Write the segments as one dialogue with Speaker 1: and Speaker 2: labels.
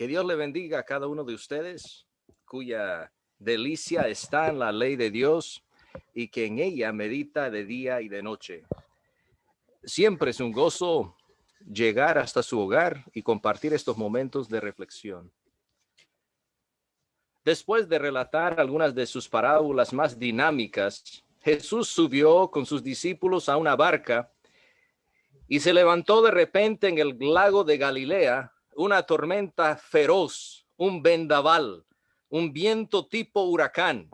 Speaker 1: Que Dios le bendiga a cada uno de ustedes, cuya delicia está en la ley de Dios y que en ella medita de día y de noche. Siempre es un gozo llegar hasta su hogar y compartir estos momentos de reflexión. Después de relatar algunas de sus parábolas más dinámicas, Jesús subió con sus discípulos a una barca y se levantó de repente en el lago de Galilea una tormenta feroz, un vendaval, un viento tipo huracán,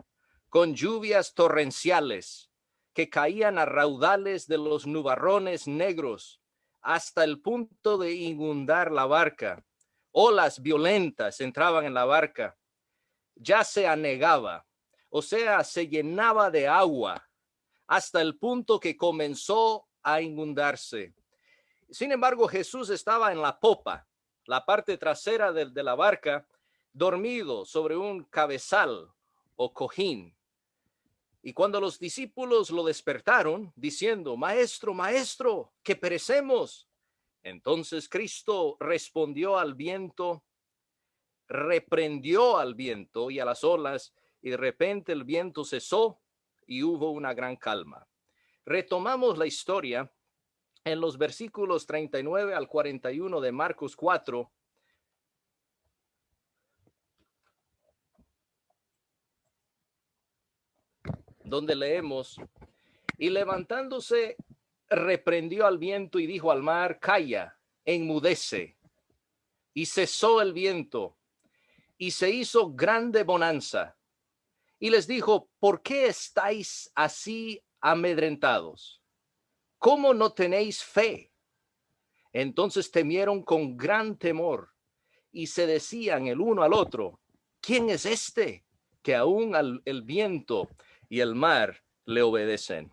Speaker 1: con lluvias torrenciales que caían a raudales de los nubarrones negros hasta el punto de inundar la barca. Olas violentas entraban en la barca. Ya se anegaba, o sea, se llenaba de agua hasta el punto que comenzó a inundarse. Sin embargo, Jesús estaba en la popa, la parte trasera de la barca, dormido sobre un cabezal o cojín. Y cuando los discípulos lo despertaron, diciendo, Maestro, Maestro, que perecemos. Entonces Cristo respondió al viento, reprendió al viento y a las olas, y de repente el viento cesó y hubo una gran calma. Retomamos la historia en los versículos 39 al 41 de Marcos 4, donde leemos, y levantándose, reprendió al viento y dijo al mar, calla, enmudece. Y cesó el viento, y se hizo grande bonanza. Y les dijo, ¿por qué estáis así amedrentados? ¿Cómo no tenéis fe? Entonces temieron con gran temor y se decían el uno al otro, ¿quién es este que aún el viento y el mar le obedecen?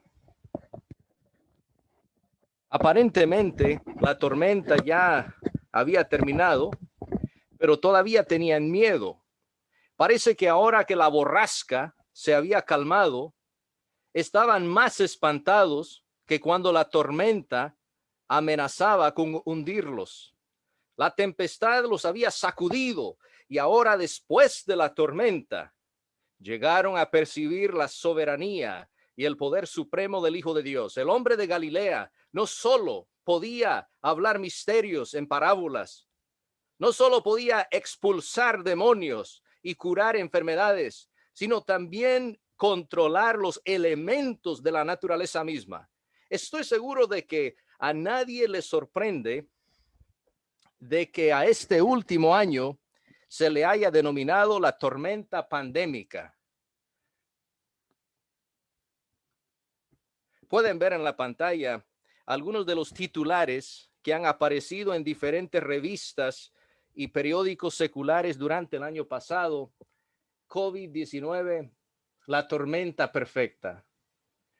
Speaker 1: Aparentemente la tormenta ya había terminado, pero todavía tenían miedo. Parece que ahora que la borrasca se había calmado, estaban más espantados que cuando la tormenta amenazaba con hundirlos. La tempestad los había sacudido y ahora, después de la tormenta, llegaron a percibir la soberanía y el poder supremo del Hijo de Dios. El hombre de Galilea no solo podía hablar misterios en parábolas, no solo podía expulsar demonios y curar enfermedades, sino también controlar los elementos de la naturaleza misma. Estoy seguro de que a nadie le sorprende de que a este último año se le haya denominado la tormenta pandémica. Pueden ver en la pantalla algunos de los titulares que han aparecido en diferentes revistas y periódicos seculares durante el año pasado. COVID-19, la tormenta perfecta.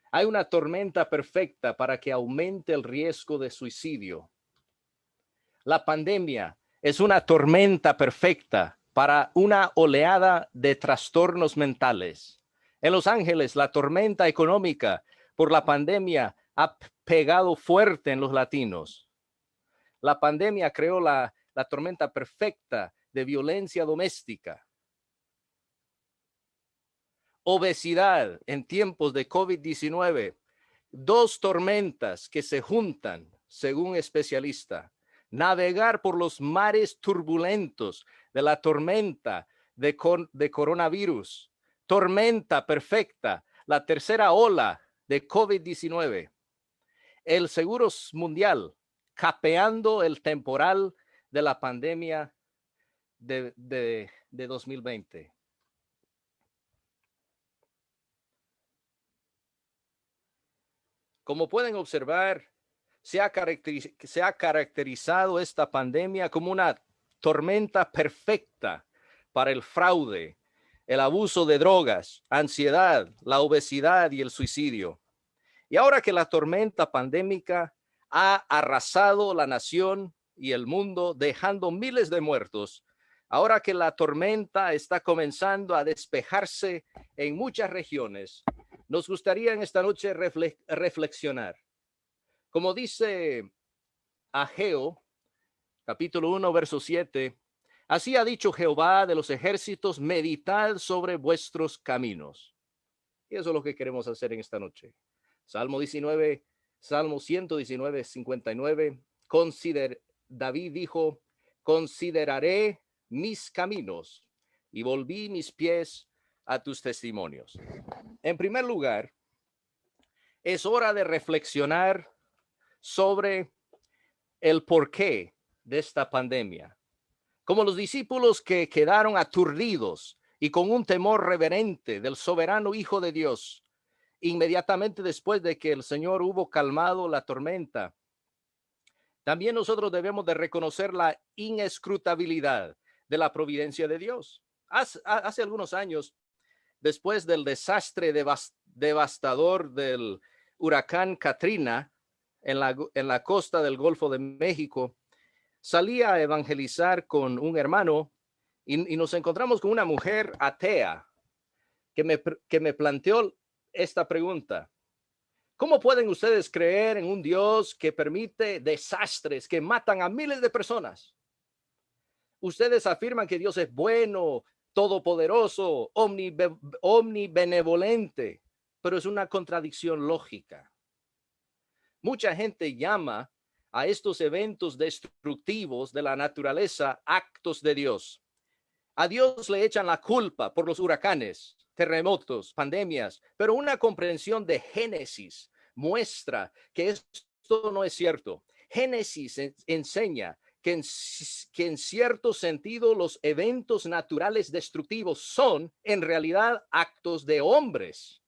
Speaker 1: Hay una tormenta perfecta para que aumente el riesgo de suicidio. La pandemia es una tormenta perfecta para una oleada de trastornos mentales. En Los Ángeles, la tormenta económica por la pandemia ha pegado fuerte en los latinos. La pandemia creó la tormenta perfecta de violencia doméstica. Obesidad en tiempos de COVID-19. Dos tormentas que se juntan, según especialista. Navegar por los mares turbulentos de la tormenta de coronavirus. Tormenta perfecta, la tercera ola de COVID-19. El Seguro Mundial, capeando el temporal de la pandemia de 2020. Como pueden observar, se ha caracterizado esta pandemia como una tormenta perfecta para el fraude, el abuso de drogas, ansiedad, la obesidad y el suicidio. Y ahora que la tormenta pandémica ha arrasado la nación y el mundo, dejando miles de muertos, ahora que la tormenta está comenzando a despejarse en muchas regiones, nos gustaría en esta noche reflexionar. Como dice Ageo, capítulo 1, verso 7, Así ha dicho Jehová de los ejércitos, meditad sobre vuestros caminos. Y eso es lo que queremos hacer en esta noche. Salmo 19, Salmo 119, 59. David dijo, consideraré mis caminos y volví mis pies a tus testimonios. En primer lugar, es hora de reflexionar sobre el porqué de esta pandemia. Como los discípulos que quedaron aturdidos y con un temor reverente del soberano Hijo de Dios, inmediatamente después de que el Señor hubo calmado la tormenta, también nosotros debemos de reconocer la inescrutabilidad de la providencia de Dios. Hace algunos años, después del desastre devastador del huracán Katrina en la costa del Golfo de México, salí a evangelizar con un hermano y nos encontramos con una mujer atea que me planteó esta pregunta. ¿Cómo pueden ustedes creer en un Dios que permite desastres que matan a miles de personas? Ustedes afirman que Dios es bueno, todopoderoso, omnibenevolente, pero es una contradicción lógica. Mucha gente llama a estos eventos destructivos de la naturaleza actos de Dios. A Dios le echan la culpa por los huracanes, terremotos, pandemias, pero una comprensión de Génesis muestra que esto no es cierto. Génesis enseña que en cierto sentido los eventos naturales destructivos son en realidad actos de hombres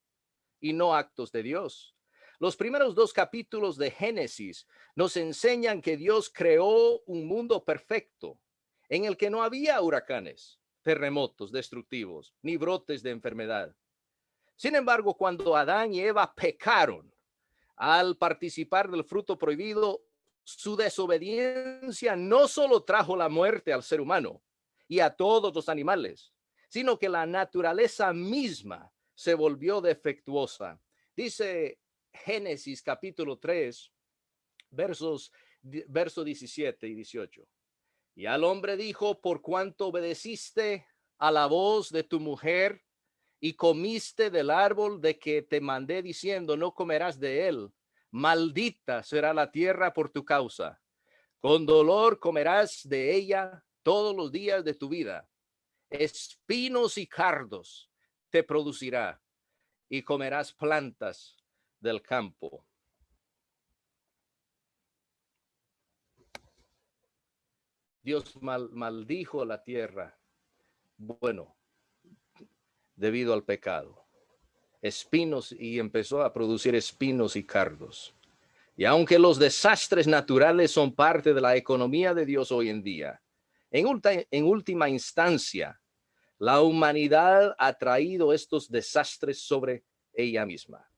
Speaker 1: y no actos de Dios. Los primeros 2 capítulos de Génesis nos enseñan que Dios creó un mundo perfecto en el que no había huracanes, terremotos destructivos, ni brotes de enfermedad. Sin embargo, cuando Adán y Eva pecaron al participar del fruto prohibido, su desobediencia no solo trajo la muerte al ser humano y a todos los animales, sino que la naturaleza misma se volvió defectuosa. Dice Génesis capítulo 3, verso 17 y 18. Y al hombre dijo, por cuanto obedeciste a la voz de tu mujer y comiste del árbol de que te mandé diciendo, no comerás de él, maldita será la tierra por tu causa. Con dolor comerás de ella todos los días de tu vida. Espinos y cardos te producirá y comerás plantas del campo. Dios maldijo la tierra, bueno, debido al pecado. Espinos, y empezó a producir espinos y cardos. Y aunque los desastres naturales son parte de la economía de Dios hoy en día, en última instancia, la humanidad ha traído estos desastres sobre ella misma.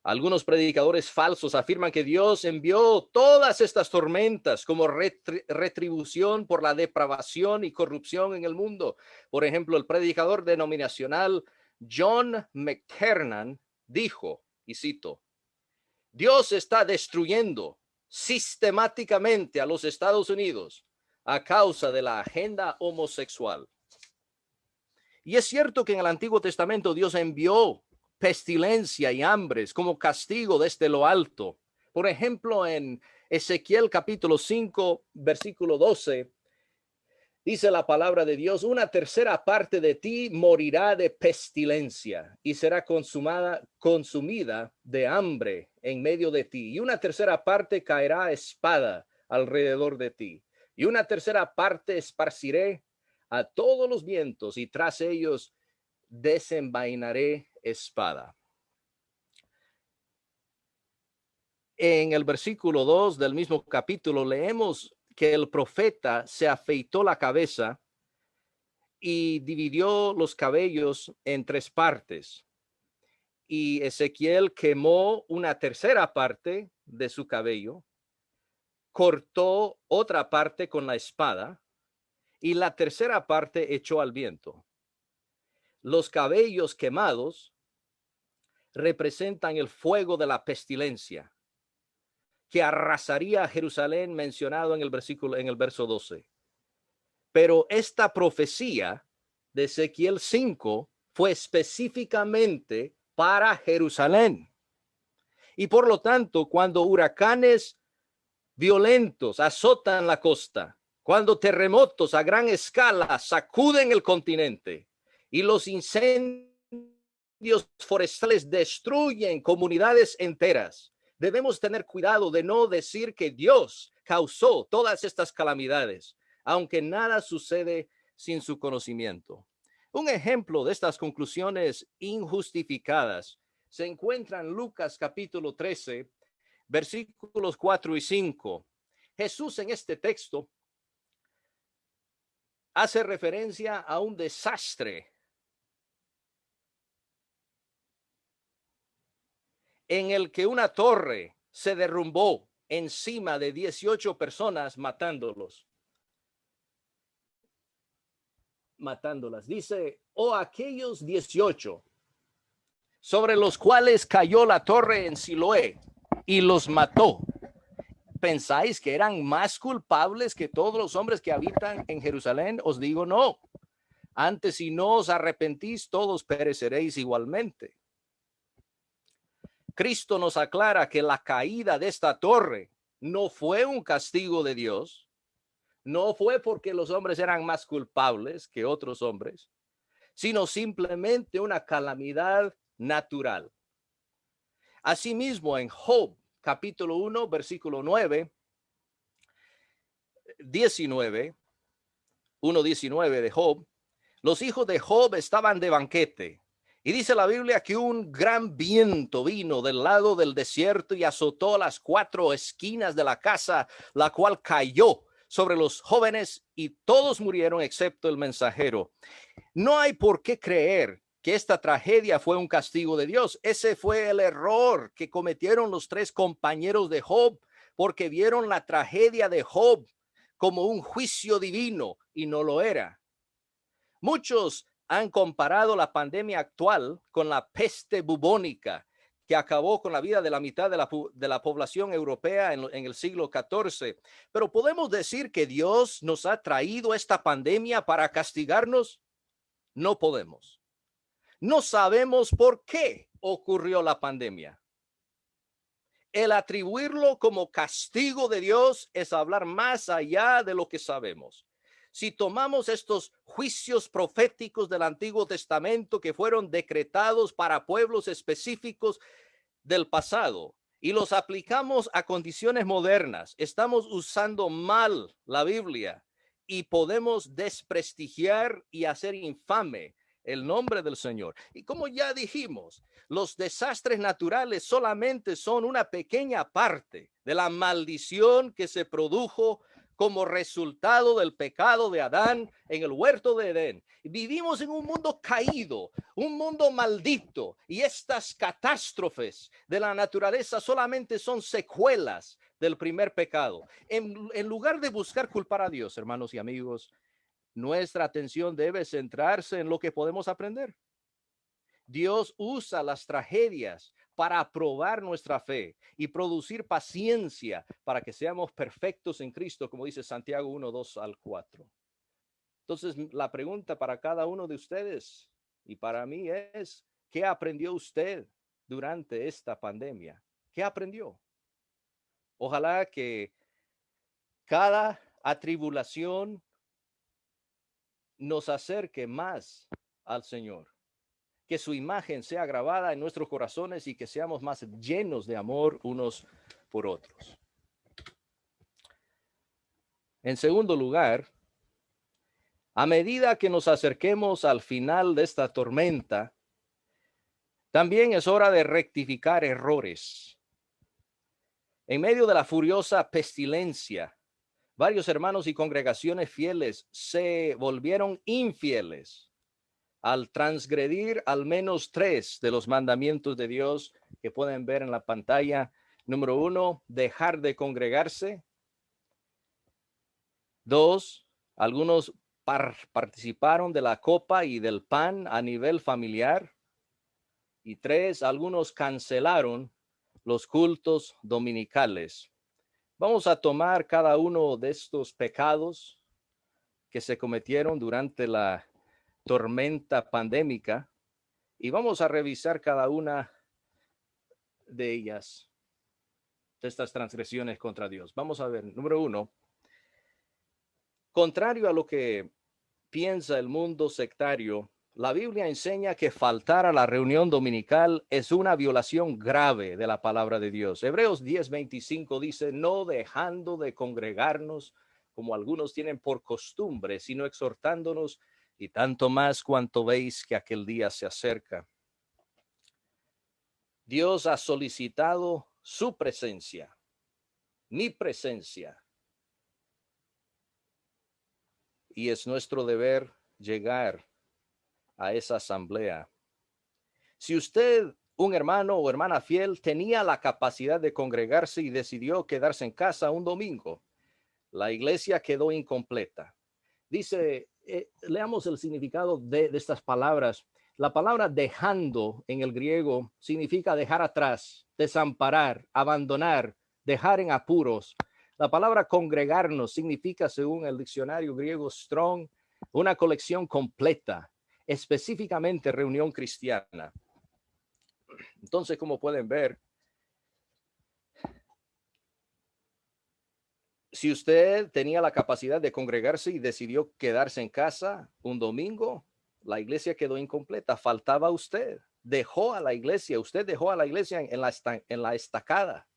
Speaker 1: Algunos predicadores falsos afirman que Dios envió todas estas tormentas como retribución por la depravación y corrupción en el mundo. Por ejemplo, el predicador denominacional John McTernan dijo, y cito, Dios está destruyendo sistemáticamente a los Estados Unidos a causa de la agenda homosexual. Y es cierto que en el Antiguo Testamento Dios envió pestilencia y hambres como castigo desde lo alto. Por ejemplo, en Ezequiel capítulo 5, versículo 12, dice la palabra de Dios, una tercera parte de ti morirá de pestilencia y será consumida de hambre en medio de ti. Y una tercera parte caerá a espada alrededor de ti. Y una tercera parte esparciré a todos los vientos y tras ellos desenvainaré espada. En el versículo 2 del mismo capítulo leemos que el profeta se afeitó la cabeza y dividió los cabellos en 3 partes. Y Ezequiel quemó una tercera parte de su cabello, cortó otra parte con la espada y la tercera parte echó al viento. Los cabellos quemados representan el fuego de la pestilencia que arrasaría a Jerusalén mencionado en el verso 12. Pero esta profecía de Ezequiel 5 fue específicamente para Jerusalén. Y por lo tanto, cuando huracanes violentos azotan la costa, cuando terremotos a gran escala sacuden el continente y los incendios forestales destruyen comunidades enteras, debemos tener cuidado de no decir que Dios causó todas estas calamidades, aunque nada sucede sin su conocimiento. Un ejemplo de estas conclusiones injustificadas se encuentra en Lucas capítulo 13, versículos 4 y 5. Jesús en este texto hace referencia a un desastre en el que una torre se derrumbó encima de 18 personas matándolas. Dice, aquellos 18 sobre los cuales cayó la torre en Siloé y los mató. ¿Pensáis que eran más culpables que todos los hombres que habitan en Jerusalén? Os digo no. Antes, si no os arrepentís, todos pereceréis igualmente. Cristo nos aclara que la caída de esta torre no fue un castigo de Dios, no fue porque los hombres eran más culpables que otros hombres, sino simplemente una calamidad natural. Asimismo, en Job, capítulo 1, versículo 19 de Job, los hijos de Job estaban de banquete. Y dice la Biblia que un gran viento vino del lado del desierto y azotó las 4 esquinas de la casa, la cual cayó sobre los jóvenes y todos murieron excepto el mensajero. No hay por qué creer que esta tragedia fue un castigo de Dios. Ese fue el error que cometieron los 3 compañeros de Job, porque vieron la tragedia de Job como un juicio divino y no lo era. Muchos han comparado la pandemia actual con la peste bubónica que acabó con la vida de la mitad de la población europea en el siglo XIV. Pero ¿podemos decir que Dios nos ha traído esta pandemia para castigarnos? No podemos. No sabemos por qué ocurrió la pandemia. El atribuirlo como castigo de Dios es hablar más allá de lo que sabemos. Si tomamos estos juicios proféticos del Antiguo Testamento que fueron decretados para pueblos específicos del pasado y los aplicamos a condiciones modernas, estamos usando mal la Biblia y podemos desprestigiar y hacer infame el nombre del Señor. Y como ya dijimos, los desastres naturales solamente son una pequeña parte de la maldición que se produjo como resultado del pecado de Adán en el huerto de Edén. Vivimos en un mundo caído, un mundo maldito, y estas catástrofes de la naturaleza solamente son secuelas del primer pecado. En lugar de buscar culpar a Dios, hermanos y amigos, nuestra atención debe centrarse en lo que podemos aprender. Dios usa las tragedias para probar nuestra fe y producir paciencia para que seamos perfectos en Cristo, como dice Santiago 1, 2 al 4. Entonces, la pregunta para cada uno de ustedes y para mí es, ¿qué aprendió usted durante esta pandemia? ¿Qué aprendió? Ojalá que cada atribulación nos acerque más al Señor, que su imagen sea grabada en nuestros corazones y que seamos más llenos de amor unos por otros. En segundo lugar, a medida que nos acerquemos al final de esta tormenta, también es hora de rectificar errores. En medio de la furiosa pestilencia, varios hermanos y congregaciones fieles se volvieron infieles al transgredir al menos 3 de los mandamientos de Dios que pueden ver en la pantalla. Número 1, dejar de congregarse. 2, algunos participaron de la copa y del pan a nivel familiar. Y 3, algunos cancelaron los cultos dominicales. Vamos a tomar cada uno de estos pecados que se cometieron durante la tormenta pandémica y vamos a revisar cada una de ellas, de estas transgresiones contra Dios. Vamos a ver, número 1, contrario a lo que piensa el mundo sectario, la Biblia enseña que faltar a la reunión dominical es una violación grave de la palabra de Dios. Hebreos 10:25 dice, no dejando de congregarnos como algunos tienen por costumbre, sino exhortándonos y tanto más cuanto veis que aquel día se acerca. Dios ha solicitado su presencia, mi presencia, y es nuestro deber llegar a esa asamblea. Si usted, un hermano o hermana fiel, tenía la capacidad de congregarse y decidió quedarse en casa un domingo, la iglesia quedó incompleta. Dice, leamos el significado de estas palabras. La palabra dejando en el griego significa dejar atrás, desamparar, abandonar, dejar en apuros. La palabra congregarnos significa, según el diccionario griego Strong, una colección completa, específicamente reunión cristiana. Entonces, como pueden ver, si usted tenía la capacidad de congregarse y decidió quedarse en casa un domingo, la iglesia quedó incompleta, faltaba usted, dejó a la iglesia, usted dejó a la iglesia en la estacada,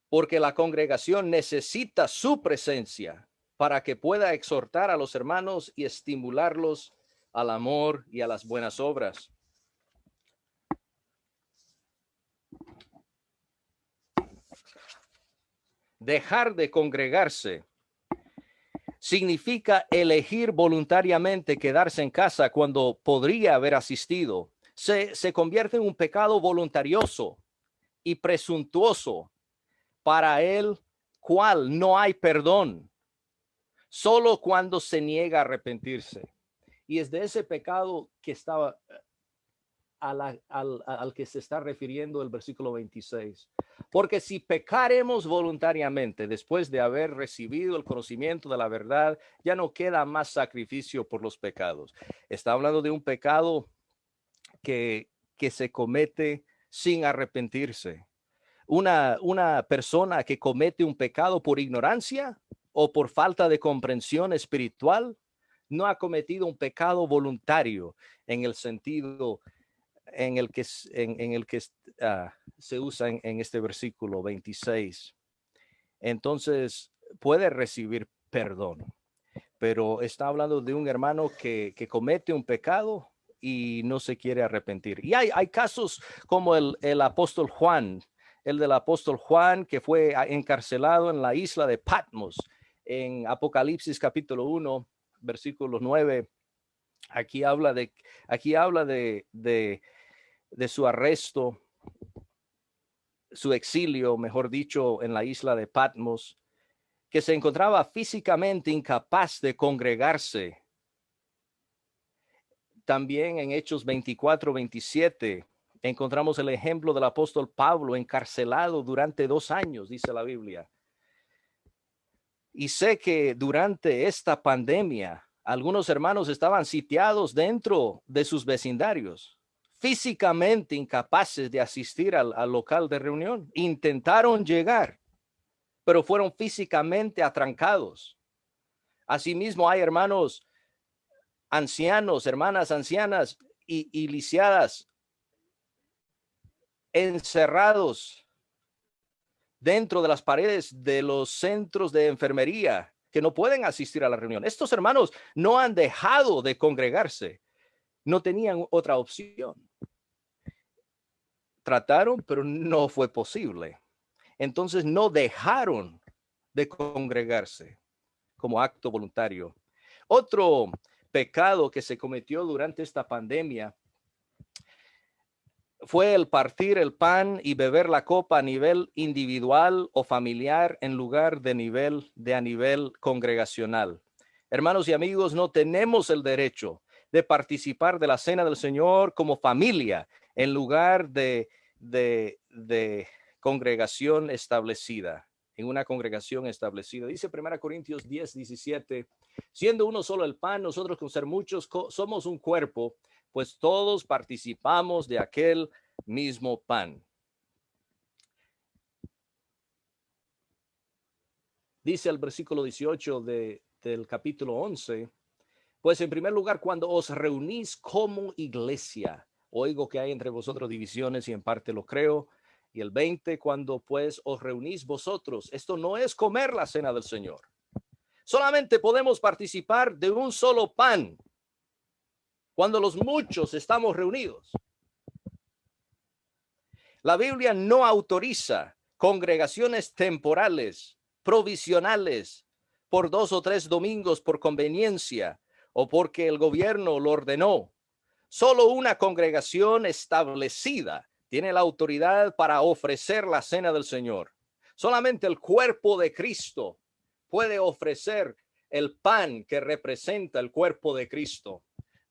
Speaker 1: porque la congregación necesita su presencia para que pueda exhortar a los hermanos y estimularlos al amor y a las buenas obras. Dejar de congregarse significa elegir voluntariamente quedarse en casa cuando podría haber asistido. Se convierte en un pecado voluntarioso y presuntuoso para el cual no hay perdón, solo cuando se niega a arrepentirse. Y es de ese pecado que estaba al que se está refiriendo el versículo 26. Porque si pecaremos voluntariamente después de haber recibido el conocimiento de la verdad, ya no queda más sacrificio por los pecados. Está hablando de un pecado que se comete sin arrepentirse. Una persona que comete un pecado por ignorancia o por falta de comprensión espiritual no ha cometido un pecado voluntario en el sentido en el que se usa en este versículo 26. Entonces puede recibir perdón, pero está hablando de un hermano que comete un pecado y no se quiere arrepentir. Y hay casos como el apóstol Juan, el del apóstol Juan que fue encarcelado en la isla de Patmos en Apocalipsis capítulo 1, versículo 9. Aquí habla de su arresto, su exilio, mejor dicho, en la isla de Patmos, que se encontraba físicamente incapaz de congregarse. También en Hechos 24-27 encontramos el ejemplo del apóstol Pablo encarcelado durante 2 años, dice la Biblia. Y sé que durante esta pandemia algunos hermanos estaban sitiados dentro de sus vecindarios, físicamente incapaces de asistir al local de reunión. Intentaron llegar, pero fueron físicamente atrancados. Asimismo, hay hermanos ancianos, hermanas ancianas y lisiadas, encerrados dentro de las paredes de los centros de enfermería que no pueden asistir a la reunión. Estos hermanos no han dejado de congregarse, no tenían otra opción. Trataron, pero no fue posible. Entonces no dejaron de congregarse como acto voluntario. Otro pecado que se cometió durante esta pandemia fue el partir el pan y beber la copa a nivel individual o familiar en lugar de a nivel congregacional. Hermanos y amigos, no tenemos el derecho de participar de la cena del Señor como familia en lugar de congregación establecida. en una congregación establecida. Dice 1 Corintios 10:17, siendo uno solo el pan, nosotros con ser muchos somos un cuerpo, pues todos participamos de aquel mismo pan. Dice el versículo 18 del capítulo 11, pues en primer lugar, cuando os reunís como iglesia, oigo que hay entre vosotros divisiones y en parte lo creo. Y el 20, cuando pues os reunís vosotros, esto no es comer la cena del Señor. Solamente podemos participar de un solo pan cuando los muchos estamos reunidos. La Biblia no autoriza congregaciones temporales, provisionales, por 2 o 3 domingos por conveniencia o porque el gobierno lo ordenó. Solo una congregación establecida tiene la autoridad para ofrecer la cena del Señor. Solamente el cuerpo de Cristo puede ofrecer el pan que representa el cuerpo de Cristo.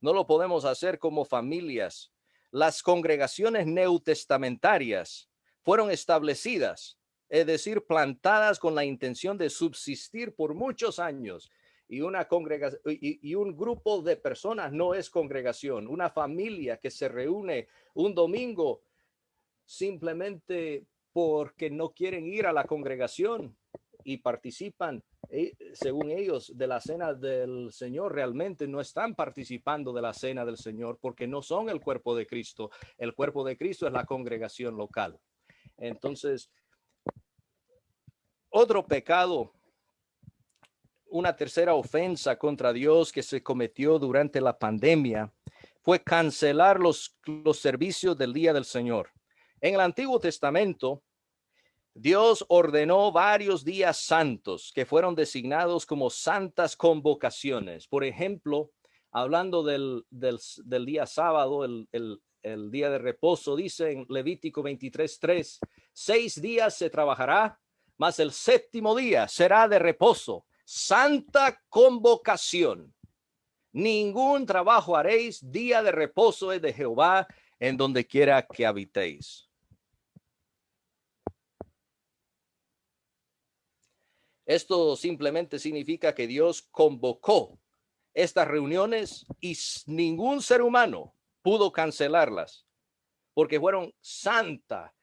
Speaker 1: No lo podemos hacer como familias. Las congregaciones neotestamentarias fueron establecidas, es decir, plantadas con la intención de subsistir por muchos años. Y una congregación y un grupo de personas no es congregación. Una familia que se reúne un domingo simplemente porque no quieren ir a la congregación y participan, según ellos, de la cena del Señor, realmente no están participando de la cena del Señor porque no son el cuerpo de Cristo. El cuerpo de Cristo es la congregación local. Entonces, otro pecado, una tercera ofensa contra Dios que se cometió durante la pandemia fue cancelar los servicios del Día del Señor. En el Antiguo Testamento, Dios ordenó varios días santos que fueron designados como santas convocaciones. Por ejemplo, hablando del día sábado, el día de reposo, dice en Levítico 23:3, 6 días se trabajará, mas el séptimo día será de reposo, santa convocación. Ningún trabajo haréis, día de reposo es de Jehová, en donde quiera que habitéis. Esto simplemente significa que Dios convocó estas reuniones y ningún ser humano pudo cancelarlas porque fueron santas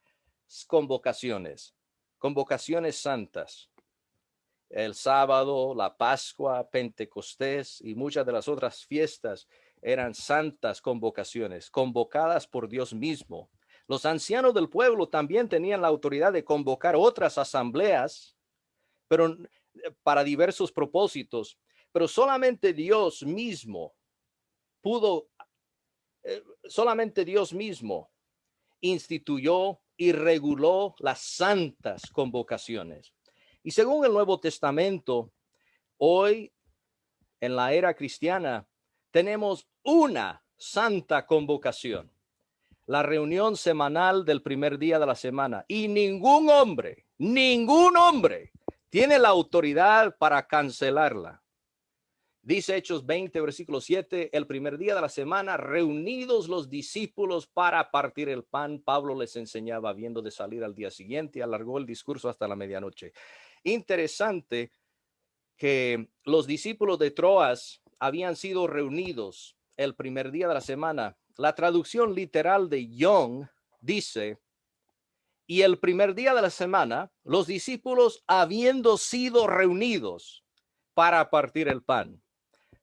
Speaker 1: convocaciones, convocaciones santas. El sábado, la Pascua, Pentecostés y muchas de las otras fiestas eran santas convocaciones, convocadas por Dios mismo. Los ancianos del pueblo también tenían la autoridad de convocar otras asambleas, pero para diversos propósitos, pero solamente Dios mismo instituyó y reguló las santas convocaciones. Y según el Nuevo Testamento, hoy en la era cristiana tenemos una santa convocación, la reunión semanal del primer día de la semana, y ningún hombre tiene la autoridad para cancelarla. Dice Hechos 20, versículo 7, el primer día de la semana, reunidos los discípulos para partir el pan, Pablo les enseñaba habiendo de salir al día siguiente y alargó el discurso hasta la medianoche. Interesante que los discípulos de Troas habían sido reunidos el primer día de la semana. La traducción literal de Young dice, y el primer día de la semana, los discípulos habiendo sido reunidos para partir el pan.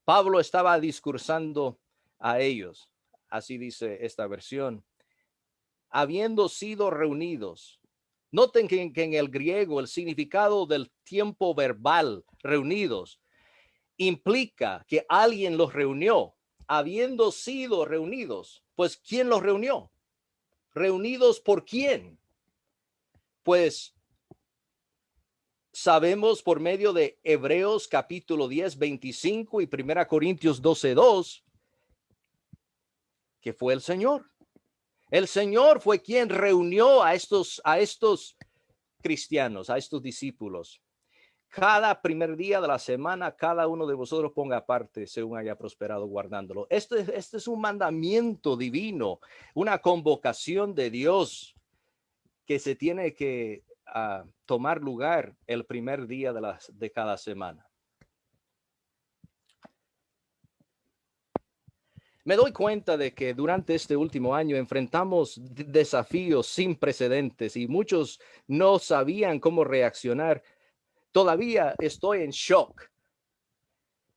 Speaker 1: Pablo estaba discursando a ellos, así dice esta versión, habiendo sido reunidos. Noten que en el griego el significado del tiempo verbal, reunidos, implica que alguien los reunió, habiendo sido reunidos. Pues, ¿quién los reunió? ¿Reunidos por quién? Pues sabemos por medio de Hebreos capítulo 10, 25 y 1 Corintios 12, 2, que fue el Señor. El Señor fue quien reunió a estos cristianos, a estos discípulos. Cada primer día de la semana, cada uno de vosotros ponga aparte según haya prosperado guardándolo. Este es un mandamiento divino, una convocación de Dios que se tiene que tomar lugar el primer día de cada semana. Me doy cuenta de que durante este último año enfrentamos desafíos sin precedentes y muchos no sabían cómo reaccionar. Todavía estoy en shock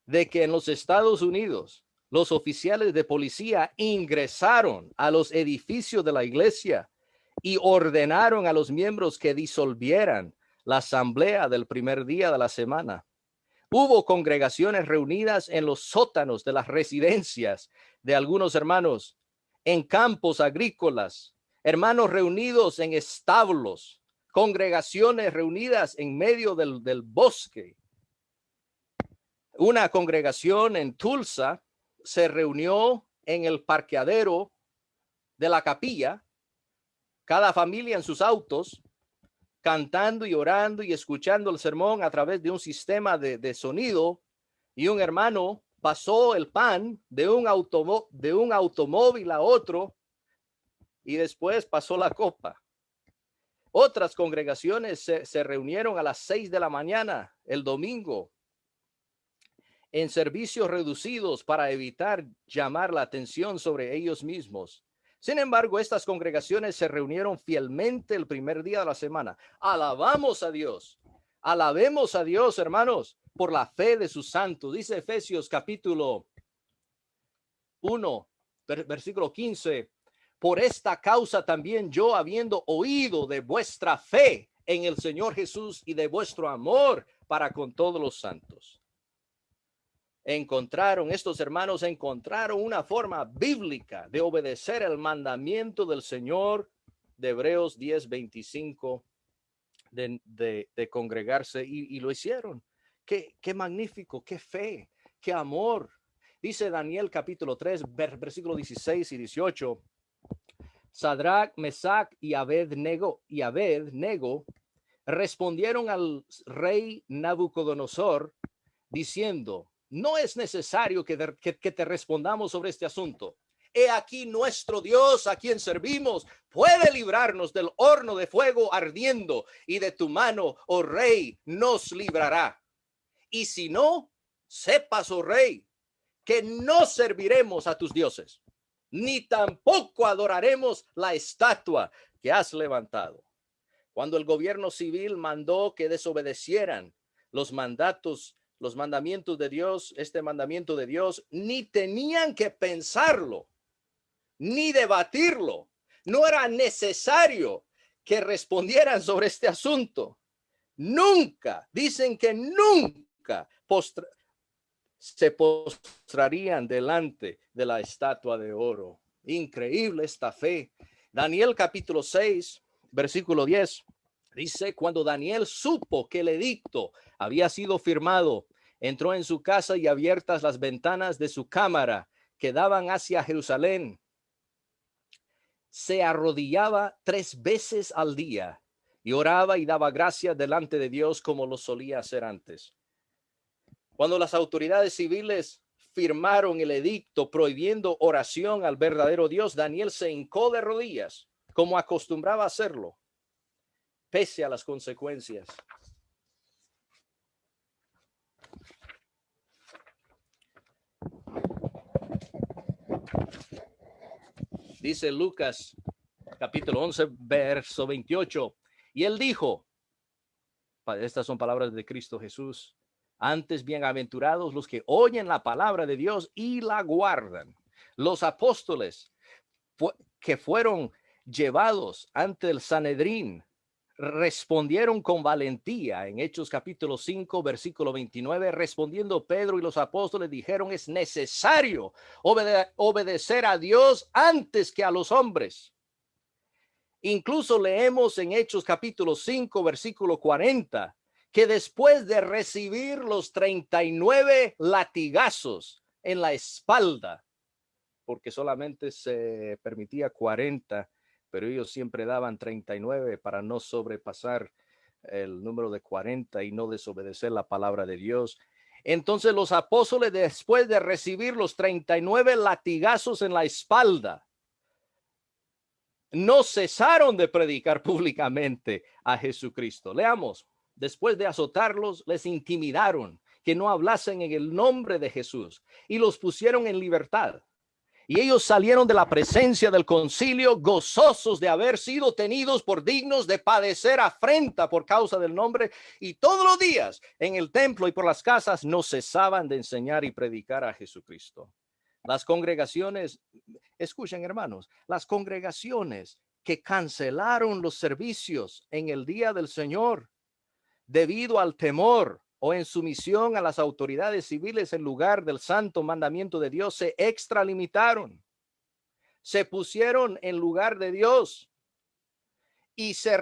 Speaker 1: de que en los Estados Unidos los oficiales de policía ingresaron a los edificios de la iglesia y ordenaron a los miembros que disolvieran la asamblea del primer día de la semana. Hubo congregaciones reunidas en los sótanos de las residencias de algunos hermanos, en campos agrícolas, hermanos reunidos en establos, congregaciones reunidas en medio del bosque. Una congregación en Tulsa se reunió en el parqueadero de la capilla, cada familia en sus autos, cantando y orando y escuchando el sermón a través de un sistema de sonido, y un hermano pasó el pan de un automóvil a otro y después pasó la copa. Otras congregaciones se reunieron a las 6 de la mañana el domingo en servicios reducidos para evitar llamar la atención sobre ellos mismos. Sin embargo, estas congregaciones se reunieron fielmente el primer día de la semana. Alabamos a Dios. Alabemos a Dios, hermanos, por la fe de sus santos. Dice Efesios capítulo 1, versículo 15. Por esta causa también yo, habiendo oído de vuestra fe en el Señor Jesús y de vuestro amor para con todos los santos. Estos hermanos encontraron una forma bíblica de obedecer el mandamiento del Señor de Hebreos 10:25 de congregarse y lo hicieron. Qué magnífico, qué fe, qué amor. Dice Daniel capítulo 3, versículo 16 y 18. Sadrach, Mesach y Abednego respondieron al rey Nabucodonosor diciendo: no es necesario que te respondamos sobre este asunto. He aquí nuestro Dios, a quien servimos, puede librarnos del horno de fuego ardiendo, y de tu mano, oh rey, nos librará. Y si no, sepas, oh rey, que no serviremos a tus dioses, ni tampoco adoraremos la estatua que has levantado. Cuando el gobierno civil mandó que desobedecieran los mandamientos de Dios, este mandamiento de Dios, ni tenían que pensarlo, ni debatirlo. No era necesario que respondieran sobre este asunto. Nunca, dicen que nunca se postrarían delante de la estatua de oro. Increíble esta fe. Daniel capítulo 6, versículo 10. Dice: cuando Daniel supo que el edicto había sido firmado, entró en su casa y abiertas las ventanas de su cámara que daban hacia Jerusalén, se arrodillaba 3 veces al día y oraba y daba gracias delante de Dios como lo solía hacer antes. Cuando las autoridades civiles firmaron el edicto prohibiendo oración al verdadero Dios, Daniel se hincó de rodillas como acostumbraba hacerlo, pese a las consecuencias. Dice Lucas capítulo 11, verso 28. Y él dijo, estas son palabras de Cristo Jesús: antes bienaventurados los que oyen la palabra de Dios y la guardan. Los apóstoles que fueron llevados ante el Sanedrín respondieron con valentía. En Hechos capítulo 5, versículo 29, respondiendo Pedro y los apóstoles dijeron: es necesario obedecer a Dios antes que a los hombres. Incluso leemos en Hechos capítulo 5, versículo 40, que después de recibir los 39 latigazos en la espalda, porque solamente se permitía 40, pero ellos siempre daban 39 para no sobrepasar el número de 40 y no desobedecer la palabra de Dios. Entonces los apóstoles, después de recibir los 39 latigazos en la espalda, no cesaron de predicar públicamente a Jesucristo. Leamos, después de azotarlos, les intimidaron que no hablasen en el nombre de Jesús y los pusieron en libertad. Y ellos salieron de la presencia del concilio gozosos de haber sido tenidos por dignos de padecer afrenta por causa del nombre. Y todos los días en el templo y por las casas no cesaban de enseñar y predicar a Jesucristo. Las congregaciones, escuchen hermanos, las congregaciones que cancelaron los servicios en el día del Señor debido al temor o en sumisión a las autoridades civiles en lugar del santo mandamiento de Dios, se extralimitaron, se pusieron en lugar de Dios y se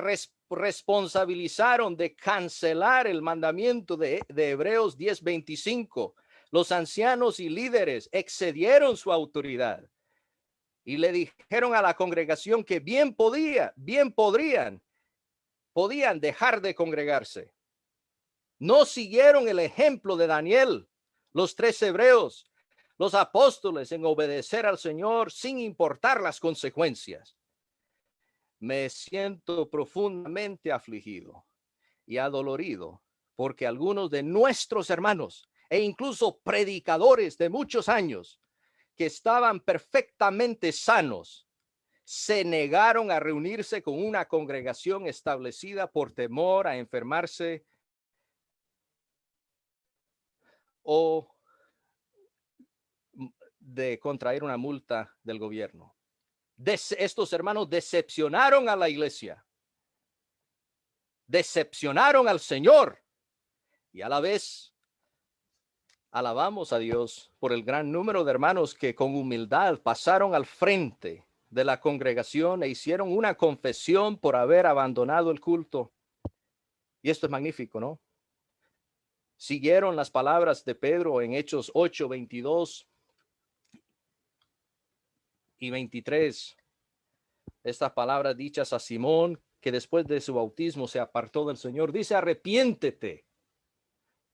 Speaker 1: responsabilizaron de cancelar el mandamiento de Hebreos 10:25. Los ancianos y líderes excedieron su autoridad y le dijeron a la congregación que podían dejar de congregarse. No siguieron el ejemplo de Daniel, los 3 hebreos, los apóstoles en obedecer al Señor sin importar las consecuencias. Me siento profundamente afligido y adolorido porque algunos de nuestros hermanos e incluso predicadores de muchos años que estaban perfectamente sanos se negaron a reunirse con una congregación establecida por temor a enfermarse o de contraer una multa del gobierno. Estos hermanos decepcionaron a la iglesia, decepcionaron al Señor y a la vez alabamos a Dios por el gran número de hermanos que con humildad pasaron al frente de la congregación e hicieron una confesión por haber abandonado el culto. Y esto es magnífico, ¿no? Siguieron las palabras de Pedro en Hechos 8, 22 y 23. Estas palabras dichas a Simón, que después de su bautismo se apartó del Señor, dice: arrepiéntete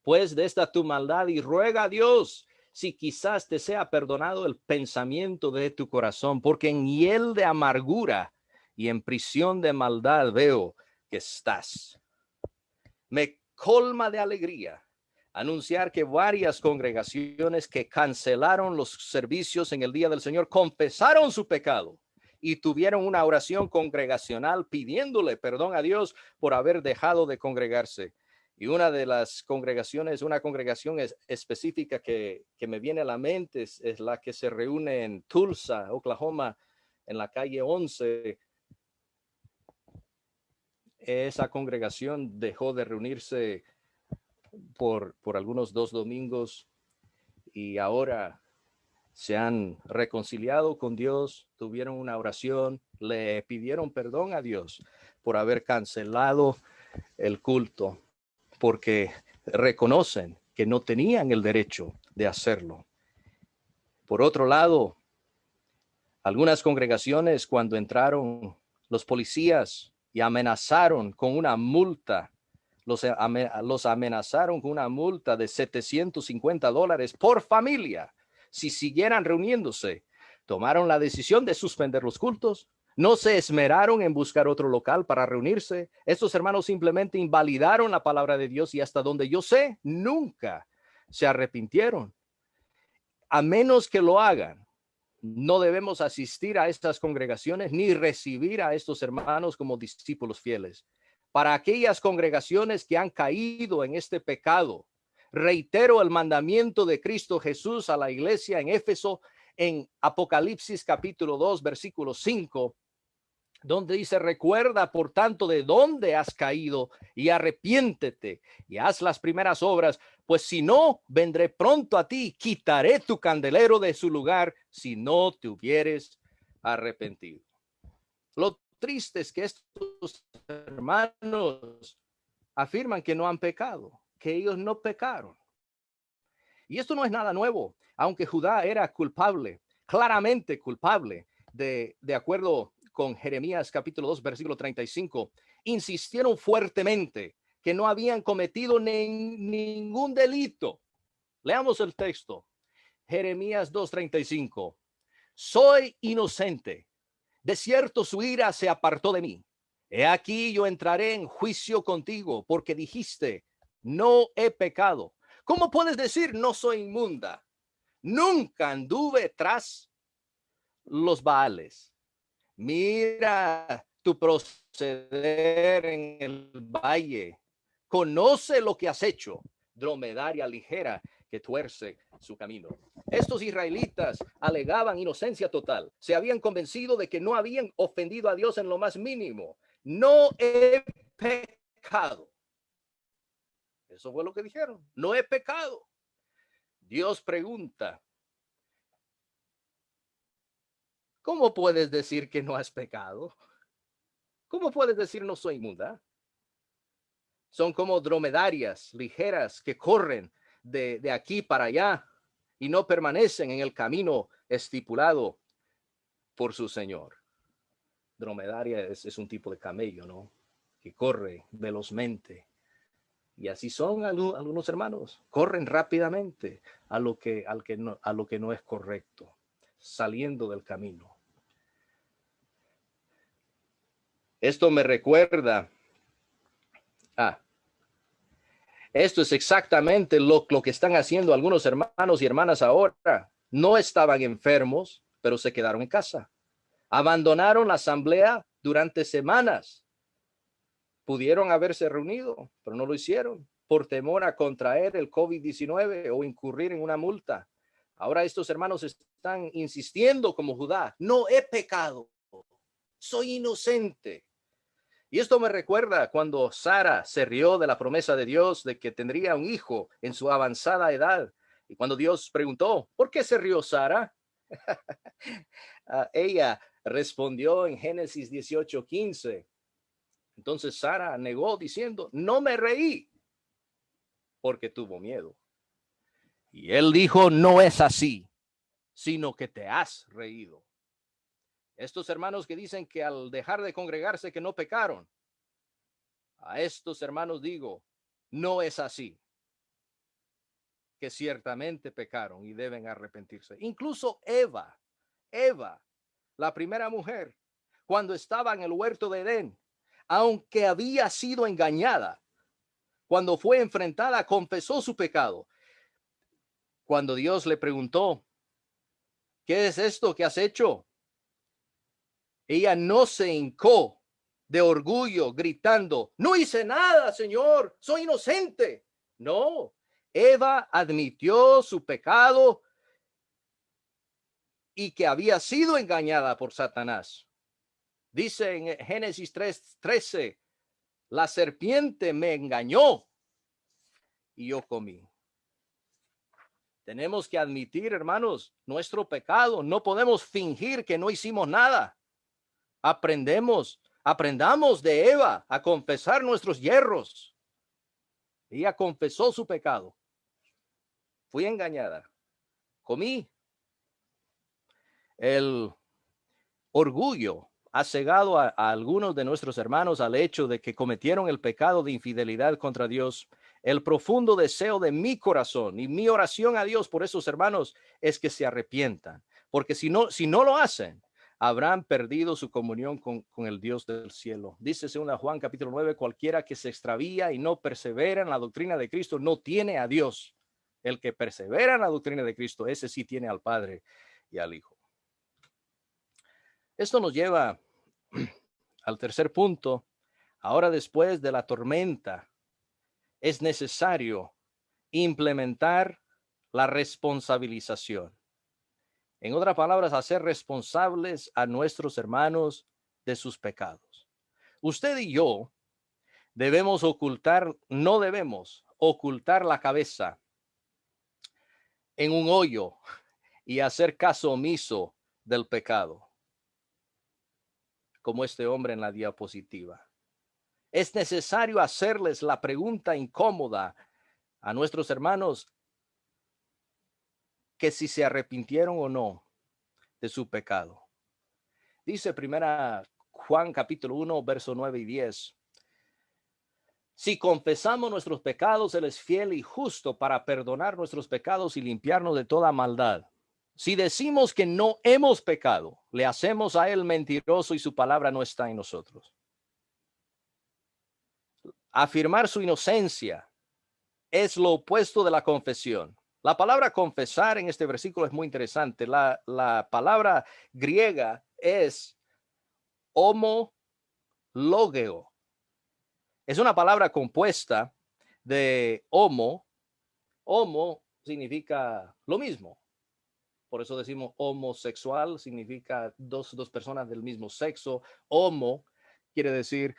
Speaker 1: pues de esta tu maldad y ruega a Dios si quizás te sea perdonado el pensamiento de tu corazón, porque en hiel de amargura y en prisión de maldad veo que estás. Me colma de alegría anunciar que varias congregaciones que cancelaron los servicios en el día del Señor confesaron su pecado y tuvieron una oración congregacional pidiéndole perdón a Dios por haber dejado de congregarse. Y una de las congregaciones, una congregación específica que me viene a la mente es la que se reúne en Tulsa, Oklahoma, en la calle 11. Esa congregación dejó de reunirse por algunos 2 domingos y ahora se han reconciliado con Dios, tuvieron una oración, le pidieron perdón a Dios por haber cancelado el culto, porque reconocen que no tenían el derecho de hacerlo. Por otro lado, algunas congregaciones, cuando entraron los policías y amenazaron con una multa, los amenazaron con una multa de $750 por familia si siguieran reuniéndose, tomaron la decisión de suspender los cultos. No se esmeraron en buscar otro local para reunirse. Estos hermanos simplemente invalidaron la palabra de Dios y hasta donde yo sé, nunca se arrepintieron. A menos que lo hagan, no debemos asistir a estas congregaciones ni recibir a estos hermanos como discípulos fieles. Para aquellas congregaciones que han caído en este pecado, reitero el mandamiento de Cristo Jesús a la iglesia en Éfeso en Apocalipsis capítulo 2, versículo 5, donde dice: recuerda por tanto de dónde has caído y arrepiéntete y haz las primeras obras, pues si no, vendré pronto a ti, quitaré tu candelero de su lugar si no te hubieres arrepentido. Lo triste es que estos hermanos afirman que no han pecado, que ellos no pecaron. Y esto no es nada nuevo, aunque Judá era culpable, claramente culpable, de acuerdo con Jeremías capítulo 2, versículo 35, insistieron fuertemente que no habían cometido ningún delito. Leamos el texto. Jeremías 2:35. Soy inocente, De cierto, su ira se apartó de mí. He aquí yo entraré en juicio contigo, porque dijiste, no he pecado. ¿Cómo puedes decir no soy inmunda? Nunca anduve tras los Baales. Mira tu proceder en el valle. Conoce lo que has hecho, dromedaria ligera que tuerce su camino. Estos israelitas alegaban inocencia total. Se habían convencido de que no habían ofendido a Dios en lo más mínimo. No he pecado. Eso fue lo que dijeron. No he pecado. Dios pregunta, ¿cómo puedes decir que no has pecado? ¿Cómo puedes decir no soy inmunda? Son como dromedarias ligeras que corren de aquí para allá y no permanecen en el camino estipulado por su Señor. Dromedaria es un tipo de camello, ¿no? Que corre velozmente. Y así son algunos hermanos. Corren rápidamente a lo que no es correcto, saliendo del camino. Esto me recuerda. Esto es exactamente lo que están haciendo algunos hermanos y hermanas ahora. No estaban enfermos, pero se quedaron en casa. Abandonaron la asamblea durante semanas. Pudieron haberse reunido, pero no lo hicieron por temor a contraer el COVID-19 o incurrir en una multa. Ahora estos hermanos están insistiendo como Judá, no he pecado, soy inocente. Y esto me recuerda cuando Sara se rió de la promesa de Dios de que tendría un hijo en su avanzada edad. Y cuando Dios preguntó, ¿por qué se rió Sara? Ella respondió en Génesis 18:15. Entonces Sara negó diciendo, no me reí porque tuvo miedo. Y él dijo, no es así, sino que te has reído. Estos hermanos que dicen que al dejar de congregarse que no pecaron, a estos hermanos digo, no es así, que ciertamente pecaron y deben arrepentirse. Incluso Eva, la primera mujer, cuando estaba en el huerto de Edén, aunque había sido engañada, cuando fue enfrentada, confesó su pecado. Cuando Dios le preguntó, ¿qué es esto que has hecho? Ella no se hincó de orgullo, gritando, no hice nada, Señor, soy inocente. No, Eva admitió su pecado y que había sido engañada por Satanás. Dice en Génesis 3:13, la serpiente me engañó y yo comí. Tenemos que admitir, hermanos, nuestro pecado. No podemos fingir que no hicimos nada. Aprendamos de Eva a confesar nuestros yerros. Ella confesó su pecado. Fui engañada. Comí. El orgullo ha cegado a algunos de nuestros hermanos al hecho de que cometieron el pecado de infidelidad contra Dios. El profundo deseo de mi corazón y mi oración a Dios por esos hermanos es que se arrepientan, porque si no lo hacen, habrán perdido su comunión con el Dios del cielo. Dice 2 Juan capítulo 9, cualquiera que se extravía y no persevera en la doctrina de Cristo no tiene a Dios. El que persevera en la doctrina de Cristo, ese sí tiene al Padre y al Hijo. Esto nos lleva al tercer punto. Ahora, después de la tormenta, es necesario implementar la responsabilización. En otras palabras, hacer responsables a nuestros hermanos de sus pecados. Usted y yo no debemos ocultar la cabeza en un hoyo y hacer caso omiso del pecado, como este hombre en la diapositiva. Es necesario hacerles la pregunta incómoda a nuestros hermanos que si se arrepintieron o no de su pecado. Dice 1 Juan capítulo 1, verso 9 y 10. Si confesamos nuestros pecados, Él es fiel y justo para perdonar nuestros pecados y limpiarnos de toda maldad. Si decimos que no hemos pecado, le hacemos a él mentiroso y su palabra no está en nosotros. Afirmar su inocencia es lo opuesto de la confesión. La palabra confesar en este versículo es muy interesante. La palabra griega es homologeo. Es una palabra compuesta de homo. Homo significa lo mismo. Por eso decimos homosexual, significa dos personas del mismo sexo. Homo quiere decir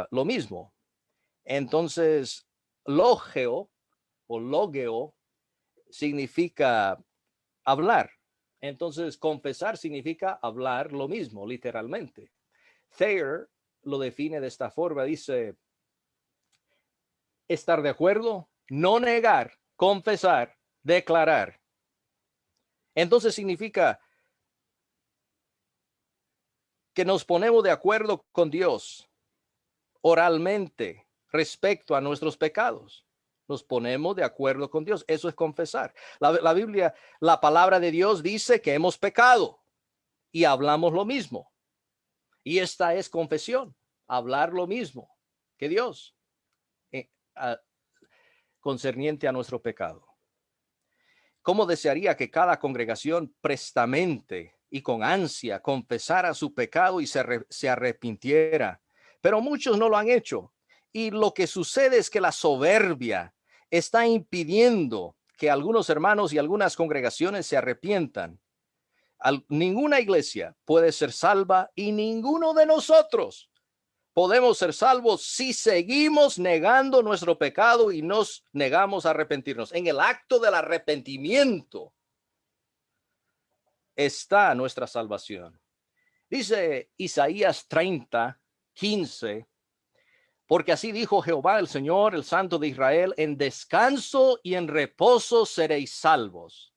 Speaker 1: lo mismo. Entonces, logeo o logeo significa hablar. Entonces, confesar significa hablar lo mismo, literalmente. Thayer lo define de esta forma, dice, estar de acuerdo, no negar, confesar, declarar. Entonces significa que nos ponemos de acuerdo con Dios oralmente respecto a nuestros pecados. Nos ponemos de acuerdo con Dios. Eso es confesar. La Biblia, la palabra de Dios dice que hemos pecado y hablamos lo mismo. Y esta es confesión, hablar lo mismo que Dios concerniente a nuestro pecado. ¿Cómo desearía que cada congregación prestamente y con ansia confesara su pecado y se arrepintiera? Pero muchos no lo han hecho. Y lo que sucede es que la soberbia está impidiendo que algunos hermanos y algunas congregaciones se arrepientan. Ninguna iglesia puede ser salva y ninguno de nosotros podemos ser salvos si seguimos negando nuestro pecado y nos negamos a arrepentirnos. En el acto del arrepentimiento está nuestra salvación. Dice Isaías 30:15, porque así dijo Jehová el Señor, el Santo de Israel, en descanso y en reposo seréis salvos.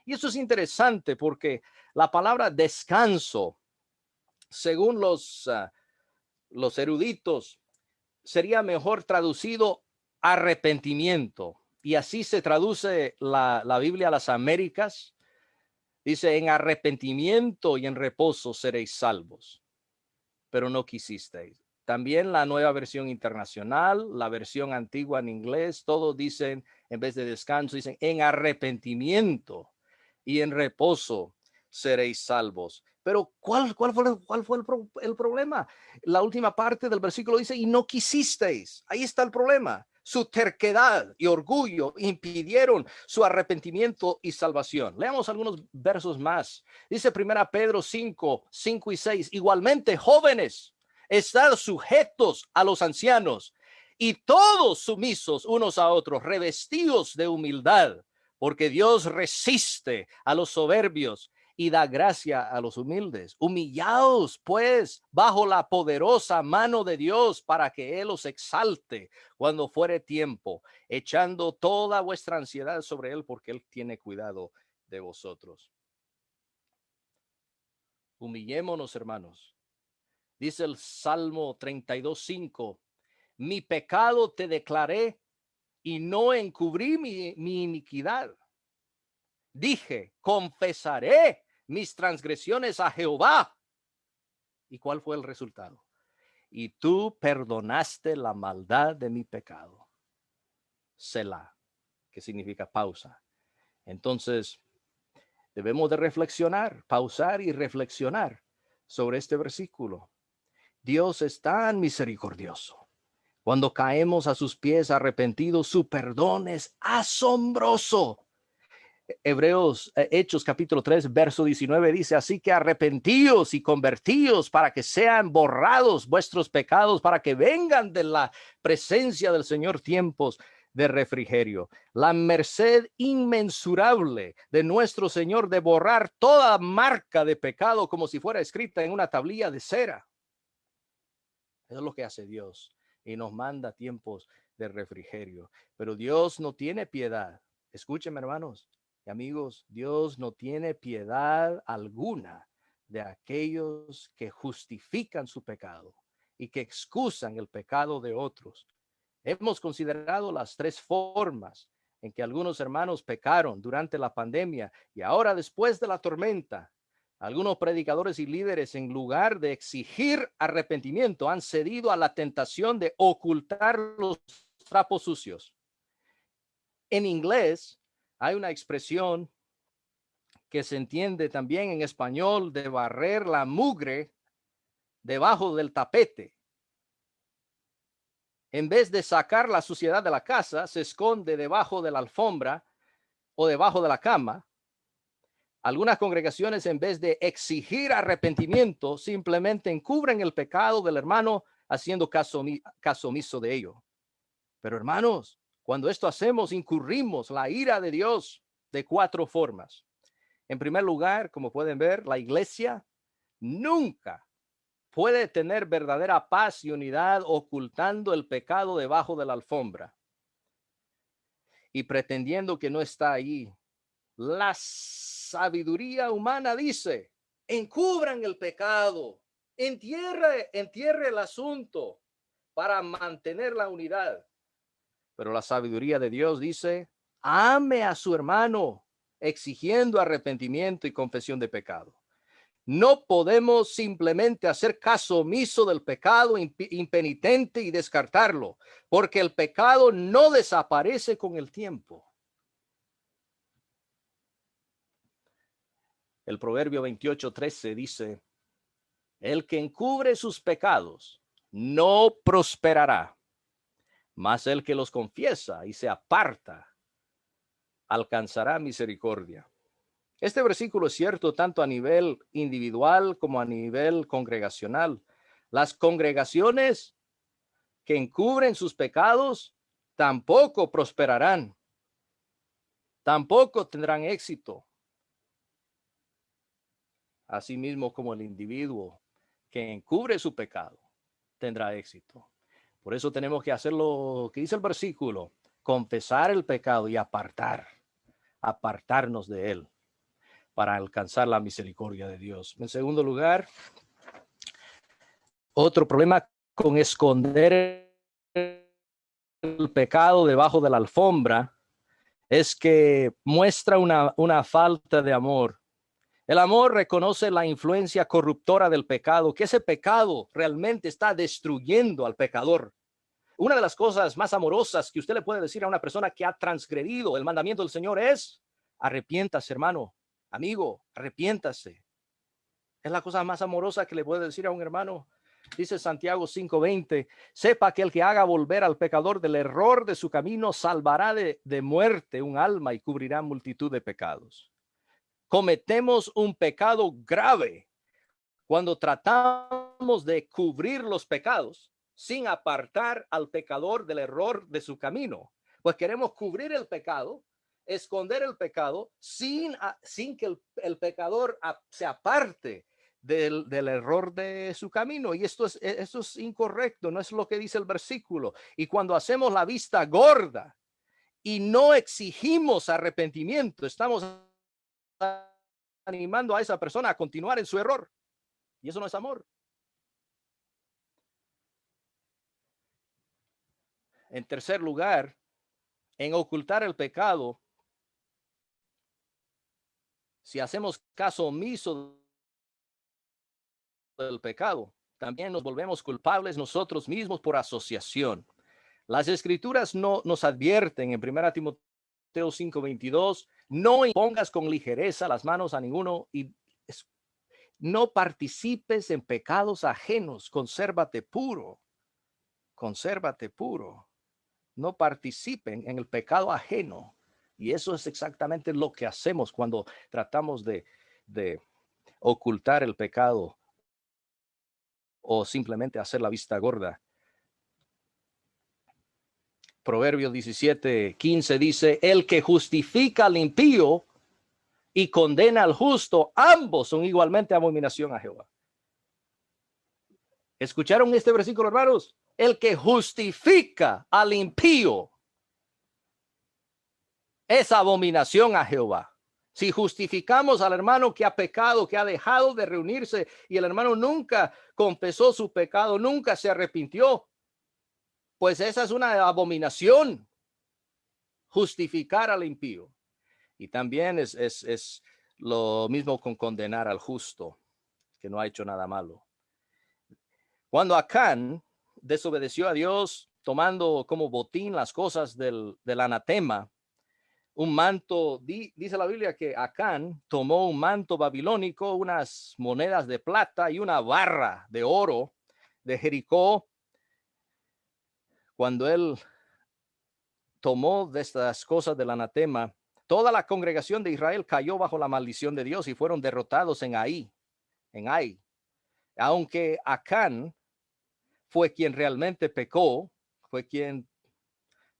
Speaker 1: Y eso es interesante porque la palabra descanso, según los eruditos, sería mejor traducido arrepentimiento. Y así se traduce la Biblia a las Américas. Dice, en arrepentimiento y en reposo seréis salvos, pero no quisisteis. También la Nueva Versión Internacional, la versión antigua en inglés, todos dicen, en vez de descanso, dicen, en arrepentimiento y en reposo seréis salvos. Pero ¿cuál fue el problema? La última parte del versículo dice, y no quisisteis. Ahí está el problema. Su terquedad y orgullo impidieron su arrepentimiento y salvación. Leamos algunos versos más. Dice 1 Pedro 5:5-6. Igualmente, jóvenes, estad sujetos a los ancianos y todos sumisos unos a otros, revestidos de humildad, porque Dios resiste a los soberbios y da gracia a los humildes. Humillaos, pues, bajo la poderosa mano de Dios, para que Él os exalte cuando fuere tiempo, echando toda vuestra ansiedad sobre Él, porque Él tiene cuidado de vosotros. Humillémonos, hermanos. Dice el Salmo 32:5, mi pecado te declaré y no encubrí mi iniquidad. Dije, confesaré mis transgresiones a Jehová. ¿Y cuál fue el resultado? Y tú perdonaste la maldad de mi pecado. Selah, que significa pausa. Entonces, debemos de reflexionar, pausar y reflexionar sobre este versículo. Dios es tan misericordioso. Cuando caemos a sus pies arrepentidos, su perdón es asombroso. Hechos capítulo 3, verso 19 dice, así que arrepentíos y convertíos para que sean borrados vuestros pecados, para que vengan de la presencia del Señor tiempos de refrigerio. La merced inmensurable de nuestro Señor de borrar toda marca de pecado como si fuera escrita en una tablilla de cera. Eso es lo que hace Dios y nos manda tiempos de refrigerio. Pero Dios no tiene piedad. Escúchenme, hermanos y amigos, Dios no tiene piedad alguna de aquellos que justifican su pecado y que excusan el pecado de otros. Hemos considerado las tres formas en que algunos hermanos pecaron durante la pandemia y ahora después de la tormenta, algunos predicadores y líderes, en lugar de exigir arrepentimiento, han cedido a la tentación de ocultar los trapos sucios. En inglés hay una expresión que se entiende también en español de barrer la mugre debajo del tapete. En vez de sacar la suciedad de la casa, se esconde debajo de la alfombra o debajo de la cama. Algunas congregaciones, en vez de exigir arrepentimiento, simplemente encubren el pecado del hermano haciendo caso omiso de ello. Pero hermanos, cuando esto hacemos, incurrimos la ira de Dios de 4 formas. En primer lugar, como pueden ver, la iglesia nunca puede tener verdadera paz y unidad ocultando el pecado debajo de la alfombra y pretendiendo que no está ahí. La sabiduría humana dice: encubran el pecado, entierre el asunto para mantener la unidad. Pero la sabiduría de Dios dice: ame a su hermano, exigiendo arrepentimiento y confesión de pecado. No podemos simplemente hacer caso omiso del pecado impenitente y descartarlo, porque el pecado no desaparece con el tiempo. El Proverbio 28:13 dice: el que encubre sus pecados no prosperará, mas el que los confiesa y se aparta alcanzará misericordia. Este versículo es cierto tanto a nivel individual como a nivel congregacional. Las congregaciones que encubren sus pecados tampoco prosperarán, tampoco tendrán éxito. Asimismo como el individuo que encubre su pecado tendrá éxito. Por eso tenemos que hacer lo que dice el versículo: confesar el pecado y apartarnos de él para alcanzar la misericordia de Dios. En segundo lugar, otro problema con esconder el pecado debajo de la alfombra es que muestra una falta de amor. El amor reconoce la influencia corruptora del pecado, que ese pecado realmente está destruyendo al pecador. Una de las cosas más amorosas que usted le puede decir a una persona que ha transgredido el mandamiento del Señor es: arrepiéntase, hermano, amigo, arrepiéntase. Es la cosa más amorosa que le puede decir a un hermano. Dice Santiago 5:20: sepa que el que haga volver al pecador del error de su camino salvará de muerte un alma y cubrirá multitud de pecados. Cometemos un pecado grave cuando tratamos de cubrir los pecados sin apartar al pecador del error de su camino. Pues queremos cubrir el pecado, esconder el pecado sin que el pecador se aparte del error de su camino. Y esto es incorrecto, no es lo que dice el versículo. Y cuando hacemos la vista gorda y no exigimos arrepentimiento, estamos animando a esa persona a continuar en su error. Y eso no es amor. En tercer lugar, en ocultar el pecado, si hacemos caso omiso del pecado, también nos volvemos culpables nosotros mismos por asociación. Las escrituras nos advierten en 1 Timoteo 5:22: no impongas con ligereza las manos a ninguno y no participes en pecados ajenos, consérvate puro, no participen en el pecado ajeno. Y eso es exactamente lo que hacemos cuando tratamos de ocultar el pecado o simplemente hacer la vista gorda. Proverbios 17:15 dice: el que justifica al impío y condena al justo, ambos son igualmente abominación a Jehová. ¿Escucharon este versículo, hermanos? El que justifica al impío es abominación a Jehová. Si justificamos al hermano que ha pecado, que ha dejado de reunirse y el hermano nunca confesó su pecado, nunca se arrepintió, pues esa es una abominación. justificar al impío. Y también es lo mismo con condenar al justo, que no ha hecho nada malo. Cuando Acán desobedeció a Dios, tomando como botín las cosas del anatema, un manto, dice la Biblia que Acán tomó un manto babilónico, unas monedas de plata y una barra de oro de Jericó. Cuando él tomó de estas cosas del anatema, toda la congregación de Israel cayó bajo la maldición de Dios y fueron derrotados en Ai. Aunque Acán fue quien realmente pecó, fue quien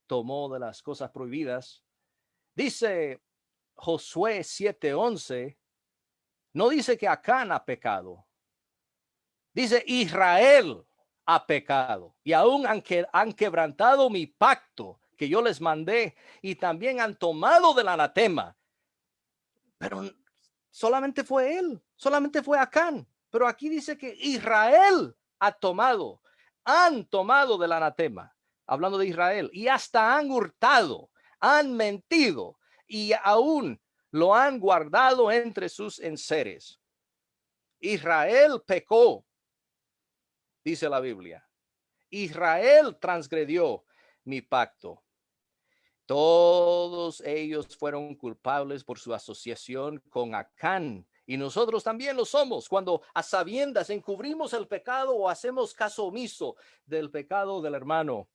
Speaker 1: tomó de las cosas prohibidas. Dice Josué 7:11, no dice que Acán ha pecado. Dice Israel ha pecado y aún han quebrantado mi pacto que yo les mandé y también han tomado del anatema. Pero solamente fue él, solamente fue Acán. Pero aquí dice que Israel han tomado del anatema, hablando de Israel, y hasta han hurtado, han mentido y aún lo han guardado entre sus enseres. Israel pecó, dice la Biblia. Israel transgredió mi pacto. Todos ellos fueron culpables por su asociación con Acán. Y nosotros también lo somos cuando a sabiendas encubrimos el pecado o hacemos caso omiso del pecado del hermano.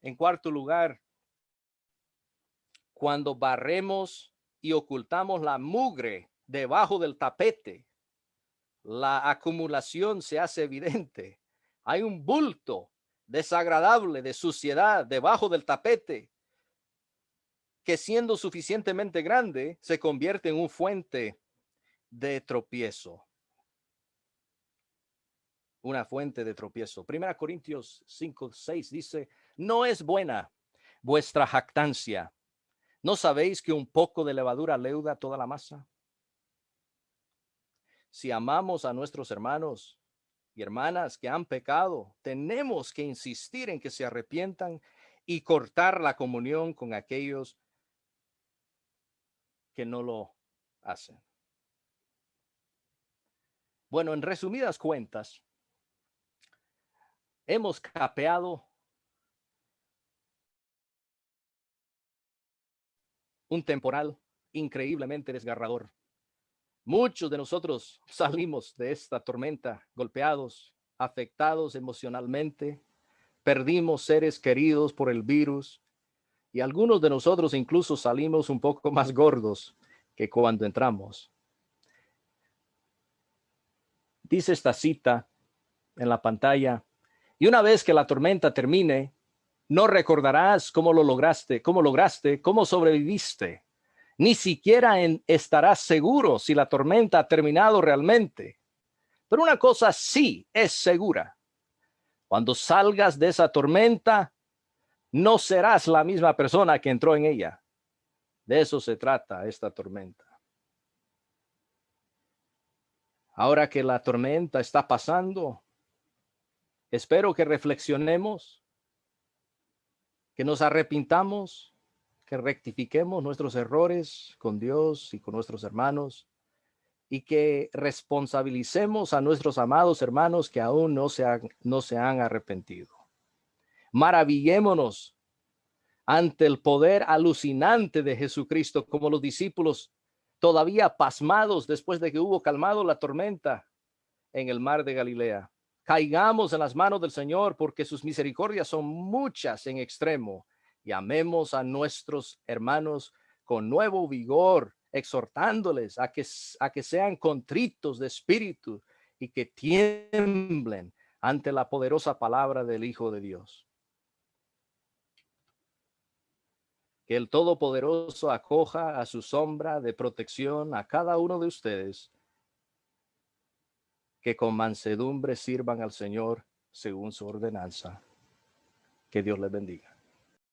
Speaker 1: En cuarto lugar, cuando barremos y ocultamos la mugre debajo del tapete, la acumulación se hace evidente. Hay un bulto desagradable de suciedad debajo del tapete que siendo suficientemente grande se convierte en una fuente de tropiezo. Una fuente de tropiezo. 1 Corintios 5:6 dice, no es buena vuestra jactancia. ¿No sabéis que un poco de levadura leuda toda la masa? Si amamos a nuestros hermanos y hermanas que han pecado, tenemos que insistir en que se arrepientan y cortar la comunión con aquellos que no lo hacen. Bueno, en resumidas cuentas, hemos capeado un temporal increíblemente desgarrador. Muchos de nosotros salimos de esta tormenta golpeados, afectados emocionalmente, perdimos seres queridos por el virus y algunos de nosotros incluso salimos un poco más gordos que cuando entramos. Dice esta cita en la pantalla, y una vez que la tormenta termine, no recordarás cómo lo lograste, cómo sobreviviste. Ni siquiera estarás seguro si la tormenta ha terminado realmente. Pero una cosa sí es segura. Cuando salgas de esa tormenta, no serás la misma persona que entró en ella. De eso se trata esta tormenta. Ahora que la tormenta está pasando, espero que reflexionemos, que nos arrepintamos, que rectifiquemos nuestros errores con Dios y con nuestros hermanos y que responsabilicemos a nuestros amados hermanos que aún no se han arrepentido. Maravillémonos ante el poder alucinante de Jesucristo, como los discípulos todavía pasmados después de que hubo calmado la tormenta en el mar de Galilea. Caigamos en las manos del Señor porque sus misericordias son muchas en extremo y amemos a nuestros hermanos con nuevo vigor, exhortándoles a que sean contritos de espíritu y que tiemblen ante la poderosa palabra del Hijo de Dios. Que el Todopoderoso acoja a su sombra de protección a cada uno de ustedes, que con mansedumbre sirvan al Señor según su ordenanza. Que Dios les bendiga.